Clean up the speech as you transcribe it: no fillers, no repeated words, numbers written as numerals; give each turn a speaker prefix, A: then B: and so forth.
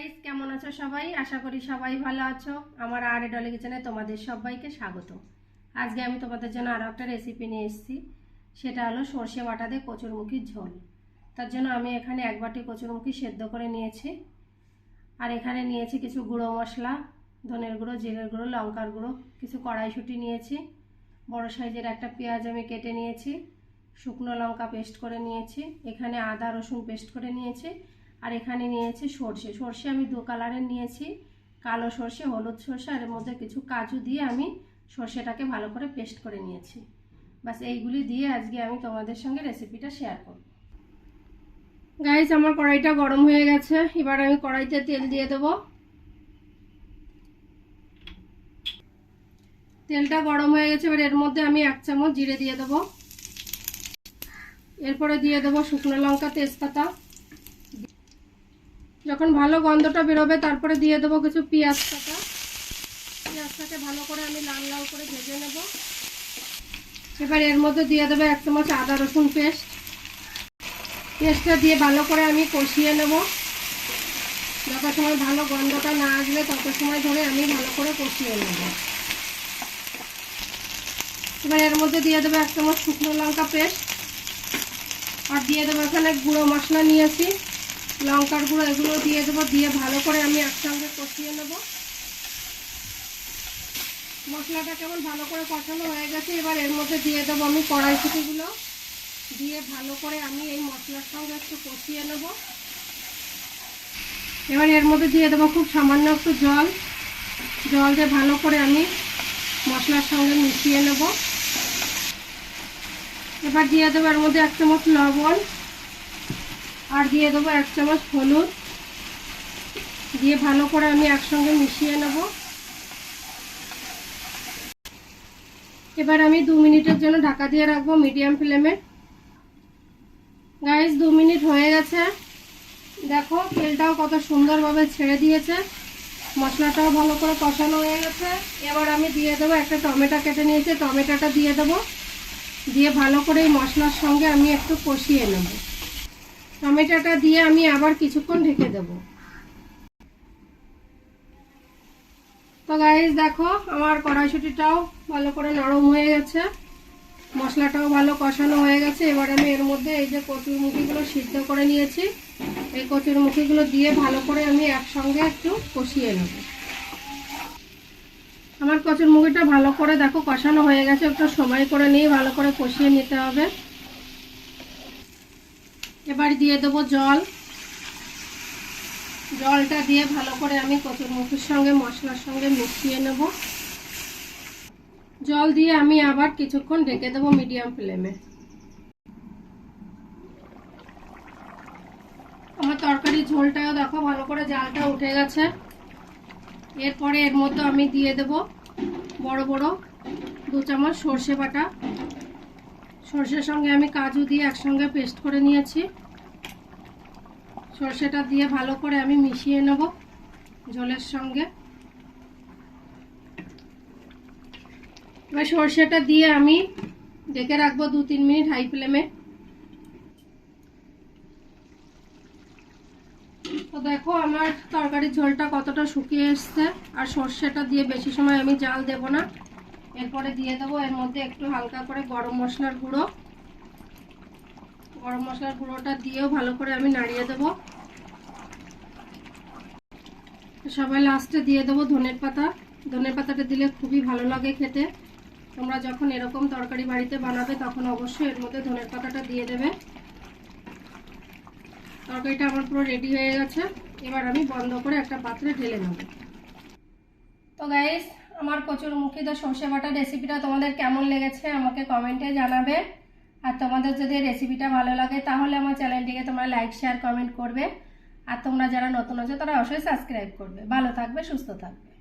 A: Guys, কেমন আছো সবাই? আশা করি সবাই ভালো আছো। আমার আর ডলি কিচেনে তোমাদের সবাইকে স্বাগত। আজকে আমি তোমাদের জন্য আরও একটা রেসিপি নিয়ে এসেছি। সেটা হলো সর্ষে বাটা দিয়ে কচুরমুখির ঝোল। তার জন্য আমি এখানে 1 বাটি কচুরমুখি সেদ্ধ করে নিয়েছি। আর এখানে নিয়েছি কিছু গুঁড়ো মশলা, ধনের গুঁড়ো, জিরের গুঁড়ো, লঙ্কার গুঁড়ো, কিছু কড়াইশুঁটি নিয়েছি, বড় সাইজের একটা পেঁয়াজ আমি কেটে নিয়েছি, শুকনো লঙ্কা পেস্ট করে নিয়েছি, এখানে আদা রসুন পেস্ট করে নিয়েছি, আর এখানে নিয়েছি সর্ষে আমি 2 কালারের নিয়েছি, কালো সর্ষে, হলুদ সর্ষে, আর এর মধ্যে কিছু কাজু দিয়ে আমি সর্ষেটাকে ভালো করে পেস্ট করে নিয়েছি। বাস এইগুলি দিয়ে আজকে আমি তোমাদের সঙ্গে রেসিপিটা শেয়ার করব। গাইস, আমার কড়াইটা গরম হয়ে গেছে। এবার আমি কড়াইতে তেল দিয়ে দেবো। তেলটা গরম হয়ে গেছে। এবার এর মধ্যে আমি 1 চামচ জিরে দিয়ে দেবো। এরপরে দিয়ে দেবো শুকনো লঙ্কা, তেজপাতা। যখন ভালো গন্ধটা বেরোবে তারপরে দিয়ে দেবো কিছু পেঁয়াজ কাটা। পেঁয়াজটাকে ভালো করে আমি লাল লাল করে ভেজে নেব। এবার এর মধ্যে দিয়ে দেবো 1 চামচ আদা রসুন পেস্টটা দিয়ে ভালো করে আমি কষিয়ে নেব। যত সময় ভালো গন্ধটা না আসবে তত সময় ধরে আমি ভালো করে কষিয়ে নেব। এবার এর মধ্যে দিয়ে দেবো 1 চামচ শুকনো লঙ্কা পেস্ট, আর দিয়ে দেবো এখানে গুঁড়ো মশলা নিয়েছি, লঙ্কার গুঁড়ো, এগুলো দিয়ে দেবো। দিয়ে ভালো করে আমি একসঙ্গে কষিয়ে নেব। মশলাটা কেমন ভালো করে কষানো হয়ে গেছে। এবার এর মধ্যে দিয়ে দেবো আমি কড়াইশুঁটিগুলো, দিয়ে ভালো করে আমি এই মশলার সঙ্গে একটু কষিয়ে নেব। এবার এর মধ্যে দিয়ে দেবো খুব সামান্য একটু জল দিয়ে ভালো করে আমি মশলার সঙ্গে মিশিয়ে নেব। এবার দিয়ে দেবো এর মধ্যে 1 চামচ লবণ, আর দিয়ে দেবো 1 চামচ হলুদ, দিয়ে ভালো করে আমি একসঙ্গে মিশিয়ে নেব। এবার আমি 2 মিনিটের জন্য ঢাকা দিয়ে রাখবো মিডিয়াম ফ্লেমে। গাইস, 2 মিনিট হয়ে গেছে। দেখো তেলটাও কত সুন্দরভাবে ছেড়ে দিয়েছে, মশলাটাও ভালো করে কষানো হয়ে গেছে। এবার আমি দিয়ে দেবো একটা টমেটো কেটে নিয়েছি, টমেটোটা দিয়ে দেবো। দিয়ে ভালো করে এই মশলার সঙ্গে আমি একটু কষিয়ে নেব। টমেটোটা দিয়ে আমি আবার কিছুক্ষণ ঢেকে দেব। তো গাইস দেখো, আমার কড়াইশুঁটিটাও ভালো করে নরম হয়ে গেছে, মশলাটাও ভালো কষানো হয়ে গেছে। এবার আমি এর মধ্যে এই যে কচুরমুখিগুলো সিদ্ধ করে নিয়েছি, এই কচুরমুখিগুলো দিয়ে ভালো করে আমি একসঙ্গে একটু কষিয়ে নেব। আমার কচুরমুখিটা ভালো করে দেখো কষানো হয়ে গেছে। একটু সময় করে নিয়ে ভালো করে কষিয়ে নিতে হবে। এবার দিয়ে দেবো জলটা দিয়ে ভালো করে আমি কচুরমুখির সঙ্গে মশলার সঙ্গে মিশিয়ে নেব। জল দিয়ে আমি আবার কিছুক্ষণ ঢেকে দেবো মিডিয়াম ফ্লেমে। আমার তরকারির ঝোলটাও দেখো ভালো করে জালটা উঠে গেছে। এরপরে এর মধ্যে আমি দিয়ে দেব বড় বড় 2 চামচ সর্ষে বাটা। সর্ষের সঙ্গে আমি কাজু দিয়ে একসঙ্গে পেস্ট করে নিয়েছি। সর্ষেটা দিয়ে ভালো করে আমি মিশিয়ে নেব ঝোলের সঙ্গে। এবার সর্ষেটা দিয়ে আমি ঢেকে রাখবো 2-3 মিনিট হাই ফ্লেমে। তো দেখো আমার তরকারির ঝোলটা কতটা শুকিয়ে এসছে। আর সর্ষেটা দিয়ে বেশি সময় আমি জাল দেব না। এরপরে দিয়ে দেবো এর মধ্যে একটু হালকা করে গরম মশলার গুঁড়োটা দিয়েও ভালো করে আমি নাড়িয়ে দেবো। সবাই লাস্টে দিয়ে দেবো ধনের পাতাটা দিলে খুবই ভালো লাগে খেতে। তোমরা যখন এরকম তরকারি বাড়িতে বানাবে তখন অবশ্যই এর মধ্যে ধনের পাতাটা দিয়ে দেবে। তরকারিটা আমার পুরো রেডি হয়ে গেছে। এবার আমি বন্ধ করে একটা পাত্রে ঢেলে নেব। তো গাইস, আমার কচুরমুখী দিয়ে সর্ষে বাটা রেসিপিটা তোমাদের কেমন লেগেছে আমাকে কমেন্টে জানাবে। আর তোমাদের যদি রেসিপিটা ভালো লাগে তাহলে আমার চ্যানেলটিকে তোমরা লাইক, শেয়ার, কমেন্ট করবে। আর তোমরা যারা নতুন আছো তারা অবশ্যই সাবস্ক্রাইব করবে। ভালো থাকবে, সুস্থ থাকবে।